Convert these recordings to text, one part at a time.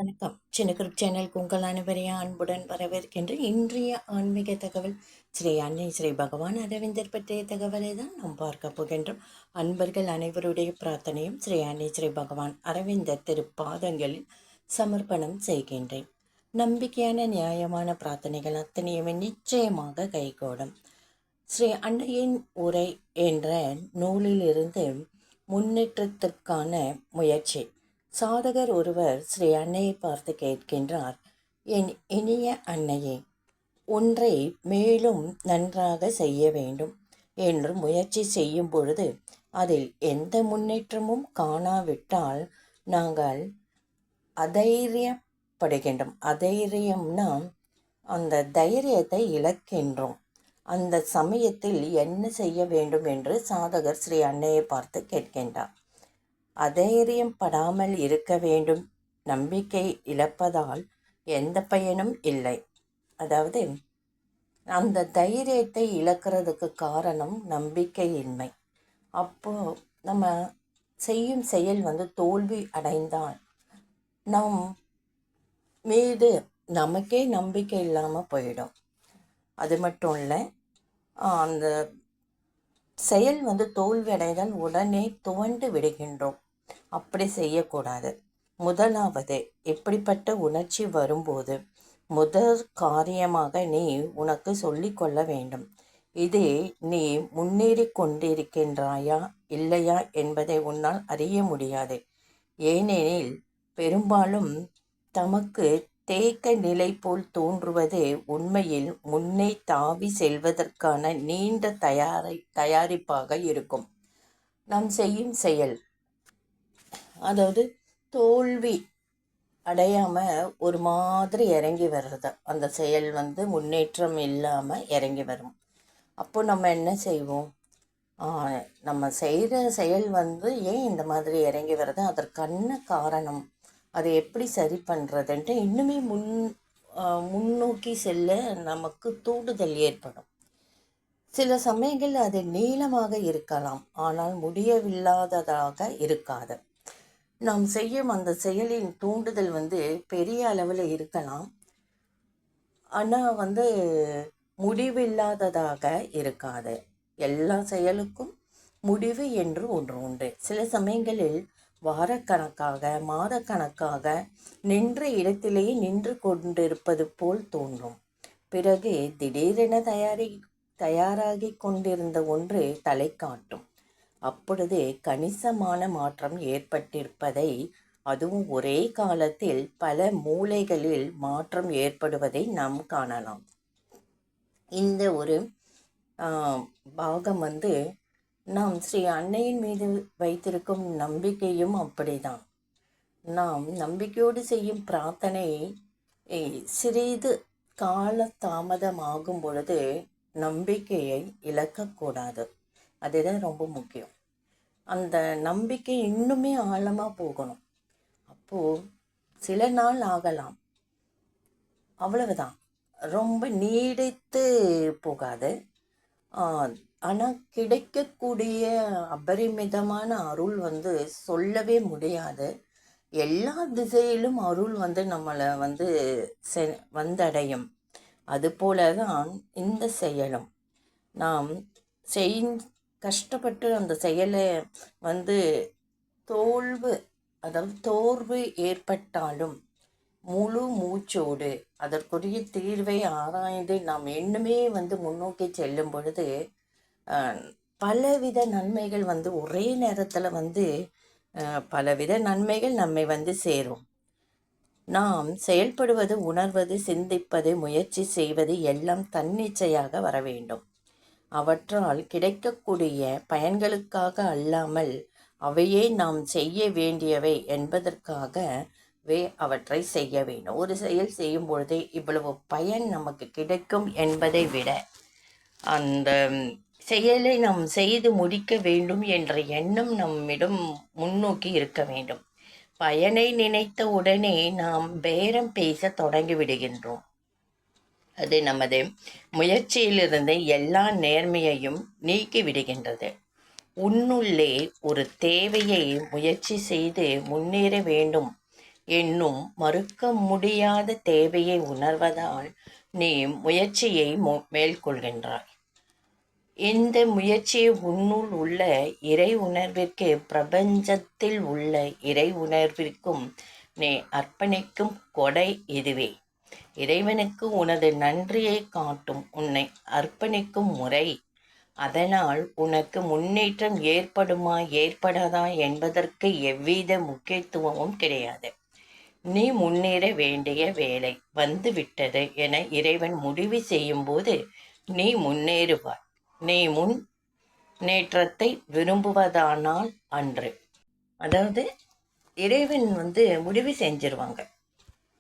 வணக்கம். சின்ன குரூப் சேனலுக்கு உங்கள் அனைவரையும் அன்புடன் வரவேற்கின்ற இன்றைய ஆன்மீக தகவல் ஸ்ரீ அன்னை ஸ்ரீ பகவான் அரவிந்தர் பற்றிய தகவலை தான் நாம் பார்க்க போகின்றோம். அன்பர்கள் அனைவருடைய பிரார்த்தனையும் ஸ்ரீ அன்னை ஸ்ரீ பகவான் அரவிந்தர் திருப்பாதங்களில் சமர்ப்பணம் செய்கின்றேன். நம்பிக்கையான நியாயமான பிரார்த்தனைகள் அத்தனையுமே நிச்சயமாக கைகூடும். ஸ்ரீ அன்னையின் உரை என்ற நூலிலிருந்து முன்னேற்றத்திற்கான முயற்சி. சாதகர் ஒருவர் ஸ்ரீ அன்னையை பார்த்து கேட்கின்றார், என் இனிய அன்னையே, ஒன்றை மேலும் நன்றாக செய்ய வேண்டும் என்று முயற்சி செய்யும் பொழுது அதில் எந்த முன்னேற்றமும் காணாவிட்டால் நாங்கள் அதைரியப்படுகின்றோம். அதைரியம்னா அந்த தைரியத்தை இழக்கின்றோம். அந்த சமயத்தில் என்ன செய்ய வேண்டும் என்று சாதகர் ஸ்ரீ அன்னையை பார்த்து கேட்கின்றார். அதைரியம் படாமல் இருக்க வேண்டும். நம்பிக்கை இழப்பதால் எந்த பயனும் இல்லை. அதாவது அந்த தைரியத்தை இழக்கிறதுக்கு காரணம் நம்பிக்கையின்மை. அப்போ நம்ம செய்யும் செயல் தோல்வி அடைந்தால் நம் மீது நமக்கே நம்பிக்கை இல்லாமல் போயிடும். அது மட்டும் இல்லை, அந்த செயல் தோல்வி அடைந்தால் உடனே துவண்டு விடுகின்றோம். அப்படி செய்யக்கூடாது. முதலாவது, எப்படிப்பட்ட உணர்ச்சி வரும்போது முதல் காரியமாக நீ உனக்கு சொல்லிக்கொள்ள வேண்டும், இதே நீ முன்னேறி கொண்டிருக்கின்றாயா இல்லையா என்பதை உன்னால் அறிய முடியாது. ஏனெனில் பெரும்பாலும் தமக்கு தேக்க நிலை போல் தோன்றுவது உண்மையில் முன்னே தாவி செல்வதற்கான நீண்ட தயாரிப்பாக இருக்கும். நாம் செய்யும் செயல், அதாவது தோல்வி அடையாமல் ஒரு மாதிரி இறங்கி வர்றது, அந்த செயல் முன்னேற்றம் இல்லாமல் இறங்கி வரும். அப்போ நம்ம என்ன செய்வோம்? நம்ம செய்கிற செயல் ஏன் இந்த மாதிரி இறங்கி வர்றது, அதற்கான காரணம், அதை எப்படி சரி பண்ணுறதுன்ட்டு இன்னுமே முன்னோக்கி செல்ல நமக்கு தூண்டுதல் ஏற்படும். சில சமயங்கள் அது நீளமாக இருக்கலாம், ஆனால் முடியவில்லாததாக இருக்காது. நாம் செய்யும் அந்த செயலின் தூண்டுதல் பெரிய அளவில் இருக்கலாம், ஆனால் முடிவில்லாததாக இருக்காது. எல்லா செயலுக்கும் முடிவு என்று ஒன்று உண்டு. சில சமயங்களில் வாரக்கணக்காக மாதக்கணக்காக நின்ற இடத்திலேயே நின்று கொண்டிருப்பது போல் தோன்றும். பிறகு திடீரென தயாராகி கொண்டிருந்த ஒன்று தலை காட்டும். அப்பொழுது கணிசமான மாற்றம் ஏற்பட்டிருப்பதை, அதுவும் ஒரே காலத்தில் பல மூலைகளில் மாற்றம் ஏற்படுவதை நாம் காணலாம். இந்த ஒரு பாகம் நாம் ஸ்ரீ அன்னையின் மீது வைத்திருக்கும் நம்பிக்கையும் அப்படிதான். நாம் நம்பிக்கையோடு செய்யும் பிரார்த்தனை சிறிது கால தாமதமாகும் பொழுது நம்பிக்கையை இழக்கக்கூடாது. அதுதான் ரொம்ப முக்கியம். அந்த நம்பிக்கை இன்னுமே ஆழமாக போகணும். அப்போது சில நாள் ஆகலாம், அவ்வளவுதான், ரொம்ப நீடித்து போகாது. ஆனால் கிடைக்கக்கூடிய அபரிமிதமான அருள் சொல்லவே முடியாது. எல்லா திசையிலும் அருள் நம்மளை வந்தடையும். அதுபோல தான் இந்த செயலும். நாம் கஷ்டப்பட்டு அந்த செயலை தோல்வு ஏற்பட்டாலும் முழு மூச்சோடு அதற்குரிய தீர்வை ஆராய்ந்து நாம் இன்னுமே முன்னோக்கி செல்லும் பொழுது பலவித நன்மைகள் ஒரே நேரத்தில் பலவித நன்மைகள் நம்மை சேரும். நாம் செயல்படுவது, உணர்வது, சிந்திப்பது, முயற்சி செய்வது எல்லாம் தன்னிச்சையாக வர வேண்டும். அவற்றால் கிடைக்கக்கூடிய பயன்களுக்காக அல்லாமல் அவையே நாம் செய்ய வேண்டியவை என்பதற்காகவே அவற்றை செய்ய வேண்டும். ஒரு செயல் செய்யும் பொழுதே இவ்வளவு பயன் நமக்கு கிடைக்கும் என்பதை விட அந்த செயலை நாம் செய்து முடிக்க வேண்டும் என்ற எண்ணம் நம்மிடம் முன்னோக்கி இருக்க வேண்டும். பயனை நினைத்த உடனே நாம் பேரம் பேச தொடங்கிவிடுகின்றோம். அது நமது முயற்சியிலிருந்து எல்லா நேர்மையையும் நீக்கி விடுகின்றது. உன்னுள்ளே ஒரு தேவையை முயற்சி செய்து முன்னேற வேண்டும் என்னும் மறுக்க முடியாத தேவையை உணர்வதால் நீ முயற்சியை மேற்கொள்கின்றாய். இந்த முயற்சியை உன்னுள் உள்ள இறை உணர்விற்கு பிரபஞ்சத்தில் உள்ள இறை உணர்விற்கும் நீ அர்ப்பணிக்கும் கொடை இதுவே. இறைவனுக்கு உனது நன்றியை காட்டும் உன்னை அர்ப்பணிக்கும் முறை. அதனால் உனக்கு முன்னேற்றம் ஏற்படுமா ஏற்படாதா என்பதற்கு எவ்வித முக்கியத்துவமும் கிடையாது. நீ முன்னேற வேண்டிய வேலை வந்துவிட்டது என இறைவன் முடிவு செய்யும்போது நீ முன்னேறுவாய். நீ முன்னேற்றத்தை விரும்புவதானால் அன்று. அதாவது இறைவன் முடிவு செஞ்சிருவாங்க,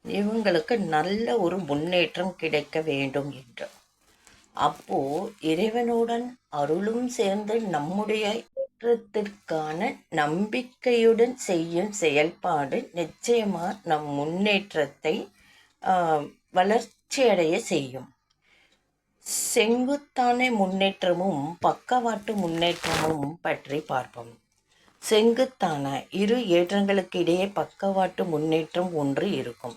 இவங்களுக்கு நல்ல ஒரு முன்னேற்றம் கிடைக்க வேண்டும் என்று. அப்போ இறைவனுடன் அருளும் சேர்ந்து நம்முடைய ஏற்றத்திற்கான நம்பிக்கையுடன் செய்யும் செயல்பாடு நிச்சயமா நம் முன்னேற்றத்தை வளர்ச்சியடைய செய்யும். செங்குத்தான முன்னேற்றமும் பக்கவாட்டு முன்னேற்றமும் பற்றி பார்ப்போம். செங்குத்தான இரு ஏற்றங்களுக்கு இடையே பக்கவாட்டு முன்னேற்றம் ஒன்று இருக்கும்.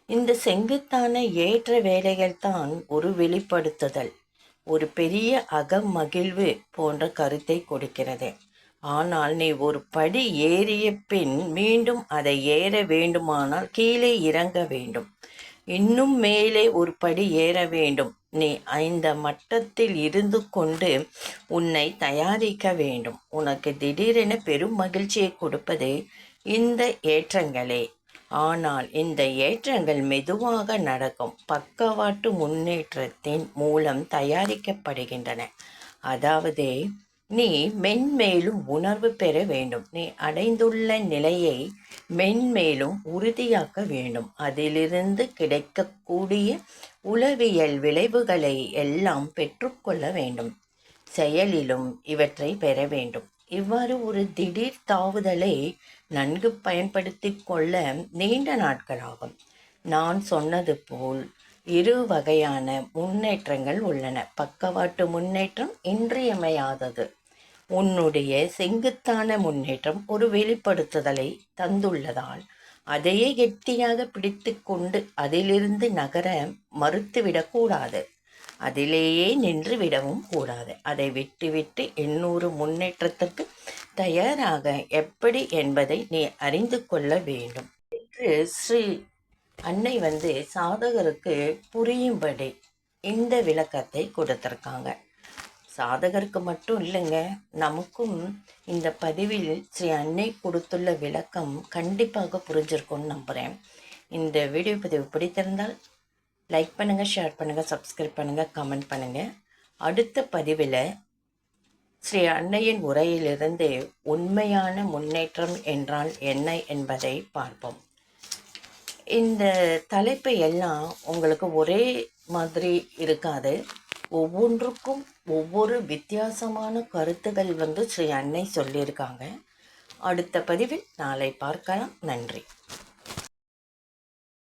இந்த செங்குத்தான ஏற்ற வேலைகள் தான் ஒரு வெளிப்படுத்துதல், ஒரு பெரிய அகமகிழ்வு போன்ற கருத்தை கொடுக்கிறது. ஆனால் நீ ஒரு படி ஏறிய பின் மீண்டும் அதை ஏற வேண்டுமானால் கீழே இறங்க வேண்டும், இன்னும் மேலே ஒரு படி ஏற வேண்டும். நீ இந்த மட்டத்தில் இருந்து கொண்டு உன்னை தயாரிக்க வேண்டும். உனக்கு திடீரென பெரும் மகிழ்ச்சியை கொடுப்பது இந்த ஏற்றங்களே. ஆனால் இந்த ஏற்றங்கள் மெதுவாக நடக்கும் பக்கவாட்டு முன்னேற்றத்தின் மூலம் தயாரிக்கப்படுகின்றன. அதாவது நீ மென்மேலும் உணர்வு பெற வேண்டும். நீ அடைந்துள்ள நிலையை மென்மேலும் உறுதியாக்க வேண்டும். அதிலிருந்து கிடைக்கக்கூடிய உளவியல் விளைவுகளை எல்லாம் பெற்றுக்கொள்ள வேண்டும். செயலிலும் இவற்றை பெற வேண்டும். இவ்வாறு ஒரு திடீர் தாவுதலை நன்கு பயன்படுத்தி கொள்ள நீண்ட நாட்களாகும். நான் சொன்னது போல் இரு வகையான முன்னேற்றங்கள் உள்ளன. பக்கவாட்டு முன்னேற்றம் இன்றியமையாதது. உன்னுடைய செங்குத்தான முன்னேற்றம் ஒரு வெளிப்படுத்துதலை தந்துள்ளதால் அதையே கெட்டியாக பிடித்து கொண்டு அதிலிருந்து நகர மறுத்துவிடக்கூடாது. அதிலேயே நின்று விடவும் கூடாது. அதை விட்டுவிட்டு இன்னொரு முன்னேற்றத்துக்கு தயாராக எப்படி என்பதை நீ அறிந்து கொள்ள வேண்டும் என்று ஸ்ரீ அன்னை சாதகருக்கு புரியும்படி இந்த விளக்கத்தை கொடுத்துருக்காங்க. சாதகருக்கு மட்டும் இல்லைங்க, நமக்கும் இந்த பதிவில் ஸ்ரீ அன்னை கொடுத்துள்ள விளக்கம் கண்டிப்பாக புரிஞ்சிருக்கும்னு நம்புகிறேன். இந்த வீடியோ பதிவு பிடித்திருந்தால் லைக் பண்ணுங்கள், ஷேர் பண்ணுங்கள், சப்ஸ்கிரைப் பண்ணுங்கள், கமெண்ட் பண்ணுங்கள். அடுத்த பதிவில் ஸ்ரீ அன்னையின் உரையிலிருந்து உண்மையான முன்னேற்றம் என்றால் என்ன என்பதை பார்ப்போம். இந்த தலைப்பை எல்லாம் உங்களுக்கு ஒரே மாதிரி இருக்காது. ஒவ்வொன்றுக்கும் ஒவ்வொரு வித்தியாசமான கருத்துகள் ஸ்ரீ அன்னை சொல்லியிருக்காங்க. அடுத்த பதிவில் நாளை பார்க்கலாம். நன்றி.